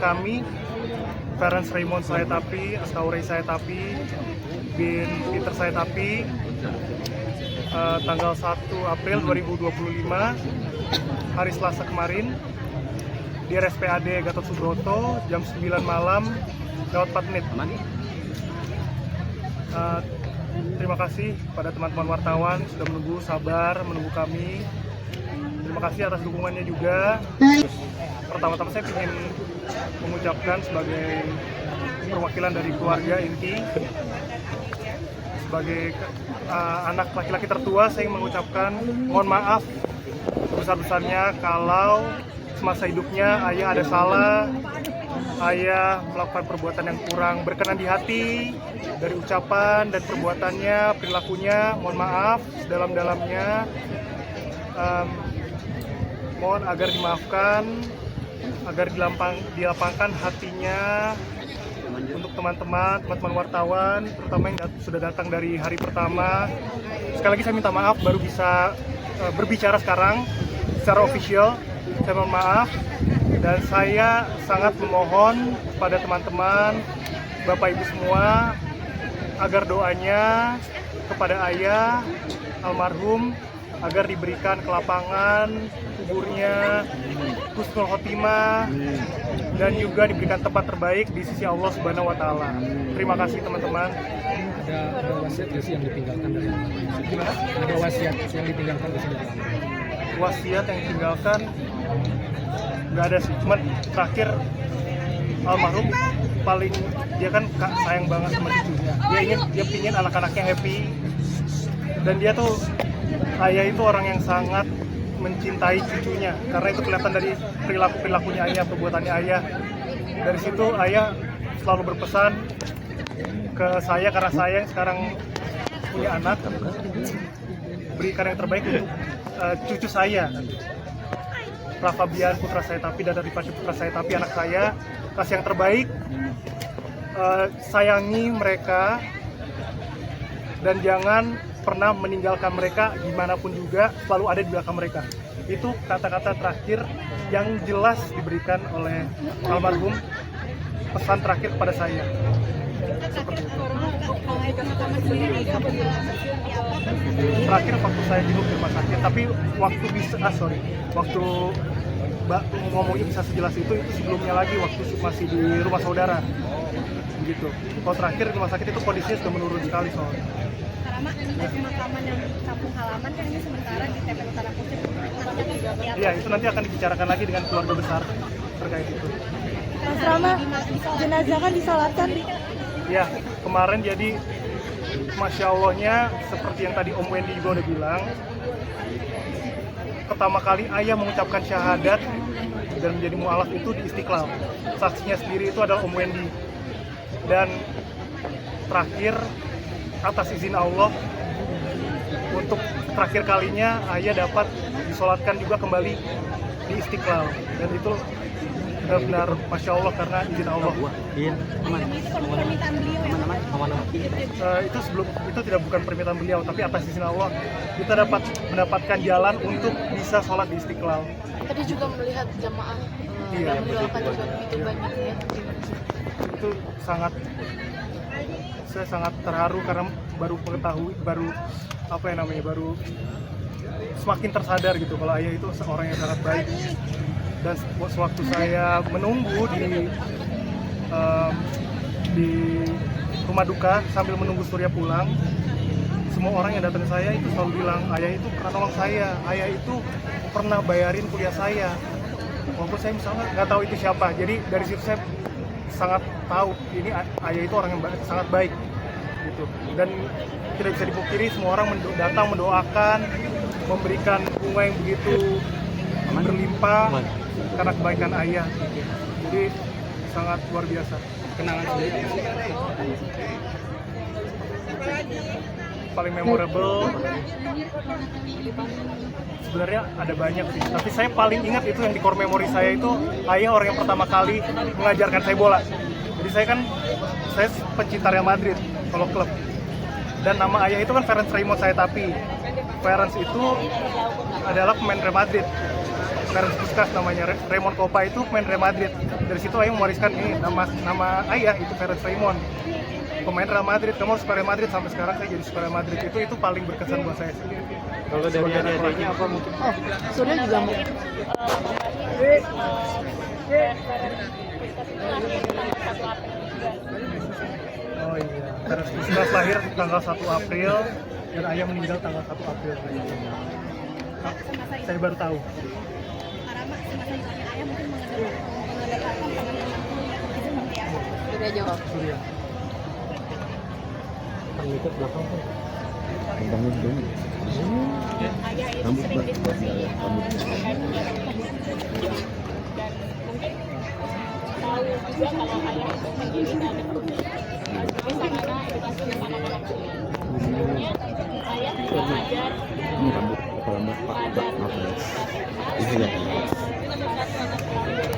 kami, Ferenc Raymond Sayetapi, Astaurey Sayetapi, bin Peter Sayetapi, tanggal 1 April 2025, hari Selasa kemarin, di RSPAD Gatot Subroto, jam 9 malam, lewat 4 menit. Terima kasih pada teman-teman wartawan sudah menunggu, sabar menunggu kami. Terima kasih atas dukungannya juga. Pertama-tama saya ingin mengucapkan sebagai perwakilan dari keluarga inti, sebagai anak laki-laki tertua, saya ingin mengucapkan mohon maaf sebesar-besarnya kalau semasa hidupnya ayah ada salah, ayah melakukan perbuatan yang kurang berkenan di hati dari ucapan dan perbuatannya, perilakunya. Mohon maaf sedalam-dalamnya. Mohon agar dimaafkan, agar dilapangkan hatinya untuk teman-teman wartawan, terutama yang sudah datang dari hari pertama. Sekali lagi saya minta maaf baru bisa berbicara sekarang secara official. Saya mohon maaf dan saya sangat memohon kepada teman-teman, Bapak Ibu semua, agar doanya kepada ayah almarhum agar diberikan kelapangan kuburnya, husnul khotimah, dan juga diberikan tempat terbaik di sisi Allah Subhanahu wa Ta'ala. Terima kasih teman-teman. Ada wasiat yang ditinggalkan dari gimana? Ada wasiat yang ditinggalkan di sini. Wasiat yang ditinggalkan nggak ada sih, cuman terakhir almarhum paling dia kan sayang banget sama cucunya. Dia pingin anak-anaknya happy, dan dia tuh ayah itu orang yang sangat mencintai cucunya karena itu kelihatan dari perilakunya ayah, perbuatannya ayah. Dari situ ayah selalu berpesan ke saya, karena saya sekarang punya anak, berikan yang terbaik untuk cucu saya, Prafabian putra Sayetapi dan Rifati putra Sayetapi anak saya. Kasih yang terbaik, sayangi mereka, dan jangan pernah meninggalkan mereka dimanapun juga, selalu ada di belakang mereka. Itu kata-kata terakhir yang jelas diberikan oleh almarhum, pesan terakhir kepada saya. Seperti itu. Terakhir waktu saya jenguk di rumah sakit, tapi waktu ngomongnya bisa sejelas itu sebelumnya lagi waktu masih di rumah saudara begitu. Kalau terakhir di rumah sakit itu kondisinya sudah menurun sekali soalnya. Karena pemakaman yang kampung halaman kan ini sementara di TPU Tanah Kusir. Iya, itu nanti akan dibicarakan lagi dengan keluarga besar terkait itu. Mas Rama, jenazah kan disalatkan. Ya, kemarin jadi Masya Allahnya seperti yang tadi Om Wendy juga udah bilang, pertama kali ayah mengucapkan syahadat dan menjadi mu'alaf itu di Istiqlal. Saksinya sendiri itu adalah Om Wendy. Dan terakhir, atas izin Allah, untuk terakhir kalinya ayah dapat disolatkan juga kembali di Istiqlal. Dan itu benar-benar Masya Allah karena izin Allah. Permintaan beliau Itu tidak bukan permintaan beliau, tapi atas izin Allah kita dapat mendapatkan jalan untuk bisa sholat di Istiqlal. Tadi juga melihat jamaah Iya, yang mendoakan juga begitu banyak ya. Itu saya sangat terharu karena baru semakin tersadar gitu kalau ayah itu seorang yang sangat baik. Dan sewaktu saya menunggu di rumah duka sambil menunggu Surya pulang, semua orang yang datang ke saya itu selalu bilang, ayah itu pernah tolong saya, ayah itu pernah bayarin kuliah saya, walaupun saya misalnya nggak tahu itu siapa. Jadi dari situ saya sangat tahu ini ayah itu orang yang sangat baik gitu. Dan tidak bisa dipungkiri semua orang datang mendoakan, memberikan bunga yang begitu berlimpah karena kebaikan ayah. Jadi sangat luar biasa. Kenangan sendiri paling memorable sebenarnya ada banyak sih, tapi saya paling ingat itu yang di core memory saya itu ayah orang yang pertama kali mengajarkan saya bola. Jadi saya pencinta Real Madrid kalau klub, dan nama ayah itu kan Ferenc Raymond Sayetapi. Ferenc itu adalah pemain Real Madrid, Ferenc Puskas namanya, Raymond Kopa itu pemain Real Madrid. Dari situ Ayah mewariskan ini nama ayah itu Ferenc Raymond, pemain Real Madrid. Kamu harus suka Real Madrid, sampai sekarang saya jadi suka Real Madrid. Itu paling berkesan buat saya sih. Kalau dari adik-adiknya apa mungkin? Oh, Surya juga mungkin. Oh iya, Ferenc Puskas lahir tanggal 1 April dan ayah meninggal tanggal 1 April. Saya baru tahu. Karama semasa hidupnya ayah mungkin mengedekatkan teman-teman seperti apa? Surya jawab. Surya. Ikut belakang kan. Ayah itu sering diskusi terkait kegiatan dan mungkin tahu juga kalau ayah itu mendirikan sebagai sarana edukasi untuk anak-anak tuli. Sebelumnya ayah juga mengajar pada Ini ya.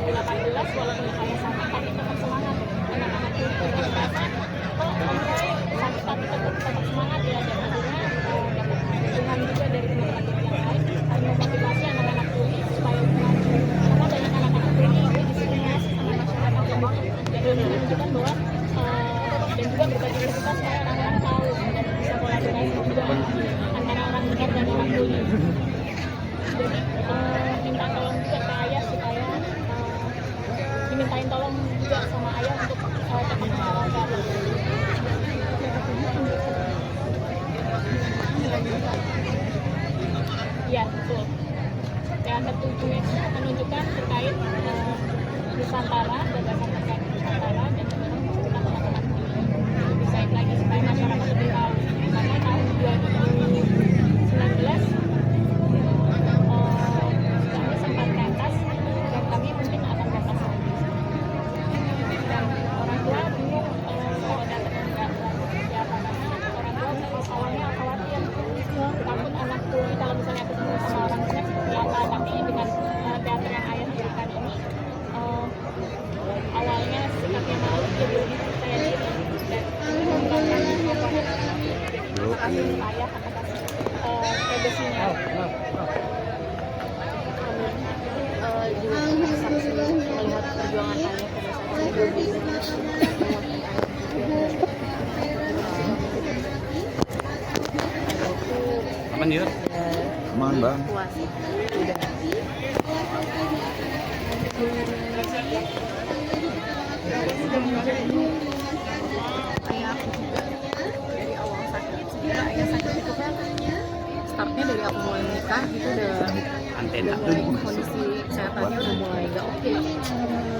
2018 walaupun ayah sama tapi tetap semangat anak-anak tuli merasa kok sakit tapi tetap semangat ya, dan akhirnya dapat dukungan juga dari teman-teman yang lain dan memotivasi anak-anak tuli supaya maju, karena banyak anak-anak tuli itu diskriminasi sama masyarakat Kemang, dan menunjukkan bahwa dan juga berbagi cerita supaya orang-orang tahu dan bisa kolaborasi juga antara orang dekat dan orang tuli. Jadi minta tolong juga ke ayah supaya dimintain tolong juga sama ayah untuk tetap menjalankan. Iya betul. Yang ketujuh itu menunjukkan terkait Nusantara, gagasan terkait Nusantara, dan juga cerita teman-teman lebih baik lagi supaya masyarakat lebih tahu. Karena tahun 2019 kami sempat pentas dan kami mungkin akan pentas lagi. Dan orang tua bingung kalau datang enggak ya, karena orang tua awalnya khawatir takut anak tuli kalau misalnya aku ketemu sama orang tua seperti apa, tapi dengan teater yang ayah berikan ini awalnya sikapnya malu jadi lebih percaya diri dan mengembangkan apa yang terima kasih untuk ayah atas legasinya. Juga saksi melihat perjuangan ayah pada saat itu. Aman ya? Aman, Bang. Puas. Udah. Ayah aku juga dari awal sakit, sebenarnya ayah sakit itu kan startnya dari aku mulai menikah itu udah mulai kondisi kesehatannya udah mulai gak oke.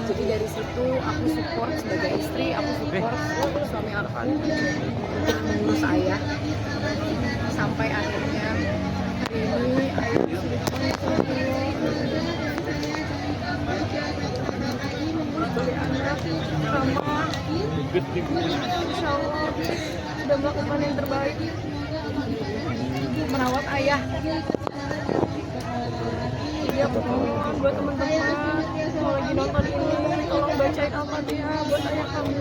Jadi dari situ aku support sebagai istri, aku support suami aku untuk mengurus ayah sampai akhirnya hari ini ayah sudah sebagai anak sama insya Allah sudah melakukan yang terbaik merawat ayah. Jadi aku mohon buat teman-teman kalau lagi nonton ini tolong bacain Al-Fatihah buat ayah kamu.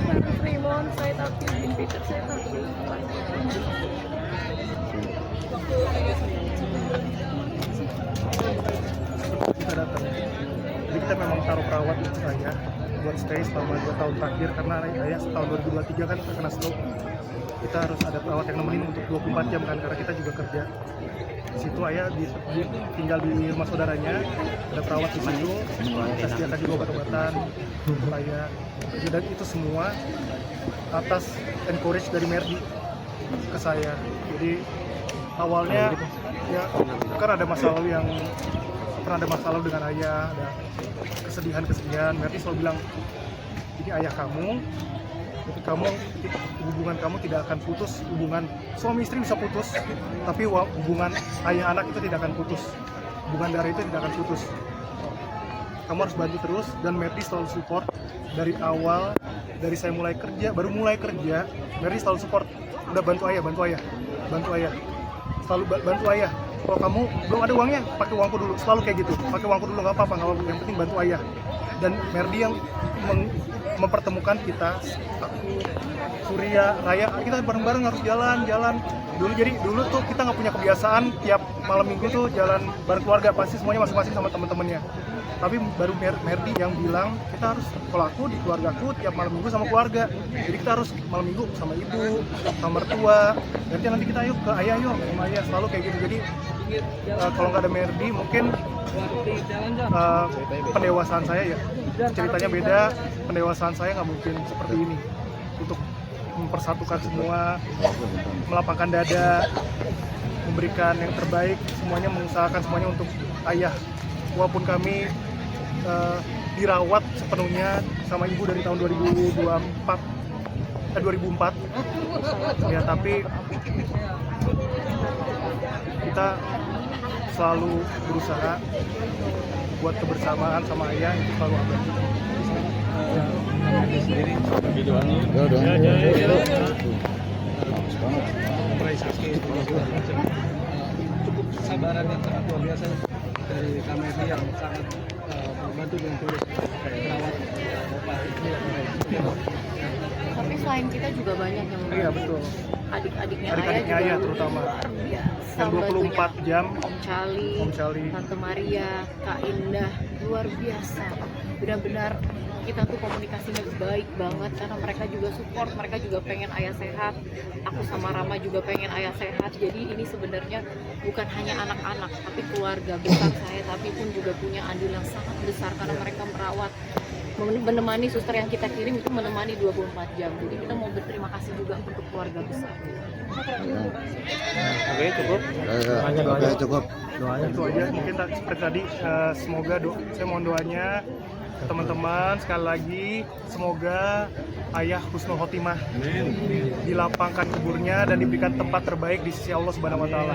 Ferenc Raymond, Said Akil bin Peter Said Akil. Kita datang. Jadi kita memang taruh perawat untuk ayah buat stay selama 2 tahun terakhir, karena ayah tahun 2023 kan terkena stroke. Kita harus ada perawat yang nemenin untuk 24 jam kan, karena kita juga kerja. Di situ ayah tinggal di rumah saudaranya, ada perawat di situ, kita sediakan juga obat-obatan untuk ayah. Dan itu semua atas encourage dari Merdi ke saya. Jadi awalnya ya kan ada masalah yang pernah ada masalah dengan ayah, ada kesedihan. Merdi selalu bilang, ini ayah kamu, hubungan kamu tidak akan putus. Hubungan suami istri bisa putus, tapi hubungan ayah anak itu tidak akan putus. Hubungan darah itu tidak akan putus. Kamu harus bantu terus, dan Merdi selalu support dari awal, dari saya mulai kerja, baru mulai kerja, Merdi selalu support. Udah bantu ayah, selalu bantu ayah. Kalau kamu belum ada uangnya, pakai uangku dulu, selalu kayak gitu. Pakai uangku dulu, nggak apa-apa, yang penting bantu ayah. Dan Merdi yang mempertemukan kita, aku, Surya, Raya, kita bareng-bareng harus jalan. Dulu tuh kita nggak punya kebiasaan tiap malam minggu tuh jalan bareng keluarga, pasti semuanya masing-masing sama teman-temannya. Tapi baru Merdi yang bilang kita harus, kalau aku di keluargaku tiap malam minggu sama keluarga, jadi kita harus malam minggu sama ibu, sama mertua, nanti kita yuk ke ayah yuk, sama ayah, selalu kayak gitu. Jadi kalau nggak ada Merdi mungkin pendewasaan saya ya ceritanya beda, pendewasaan saya nggak mungkin seperti ini untuk mempersatukan semua, melapangkan dada, memberikan yang terbaik, semuanya mengusahakan semuanya untuk ayah. Walaupun kami dirawat sepenuhnya sama ibu dari tahun 2004 ya, tapi kita selalu berusaha buat kebersamaan sama ayah, itu selalu ada. Mulai sakit, cukup kesabaran yang sangat luar biasa dari kami yang sangat membantu dengan tulis perawat bapak ini. Tapi selain kita juga banyak yang Iya betul. adik-adiknya Adik-adiknya ayah terutama. biasa Yang 24 jam. Om Cali, Om Cali. Tante Maria, Kak Indah, luar biasa. Benar-benar kita tuh komunikasinya baik banget karena mereka juga support, mereka juga pengen ayah sehat. Aku sama Rama juga pengen ayah sehat. Jadi ini sebenarnya bukan hanya anak-anak, tapi keluarga besar saya, tapi pun juga punya andil yang sangat besar karena mereka merawat, menemani suster yang kita kirim itu menemani 24 jam. Jadi kita mau berterima kasih juga untuk keluarga besar. Oke, cukup. Oke, cukup. Itu aja mungkin seperti tadi, semoga saya mohon doanya ke teman-teman sekali lagi, semoga ayah husnul khotimah, dilapangkan kuburnya dan diberikan tempat terbaik di sisi Allah Subhanahu wa taala.